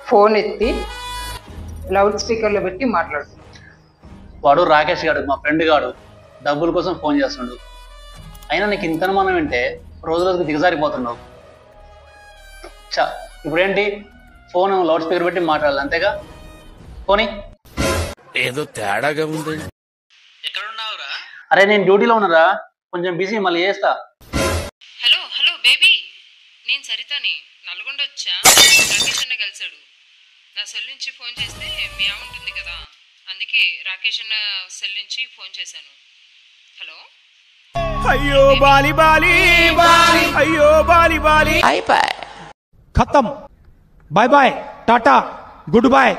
Phone ఎత్తి loud స్పీకర్లో పెట్టి మాట్లాడు. వాడు రాకేష్ గాడు, మా ఫ్రెండ్ గాడు డబ్బుల కోసం ఫోన్ చేస్తున్నాడు. అయినా నీకు ఇంత అనుమానం అంటే రోజు రోజుకి దిగజారిపోతున్నావు. ఇప్పుడేంటి ఫోన్ లౌడ్ స్పీకర్ పెట్టి మాట్లాడాలి అంతేగా? పోనీ ఏదో తేడాగా ఉంది. ఎక్కడున్నావురా? అరే నేను డ్యూటీలో ఉన్నారా, కొంచెం బిజీ, మళ్ళీ చేస్తా. హలో హలో బేబీ, నేను సరితని, నల్గొండ వచ్చా. రాకేష్ అన్న కలిసాడు. నా సెల్ నుంచి ఫోన్ చేస్తే మీ ఆమె ఉంటుంది కదా, అందుకే రాకేష్ అన్న సెల్ నుంచి ఫోన్ చేశాను. హలో. అయ్యో బాలి బాలి బాలి, అయ్యో బాలి బాలి. అయిపోయి ఖతం. Bye bye, tata, good bye.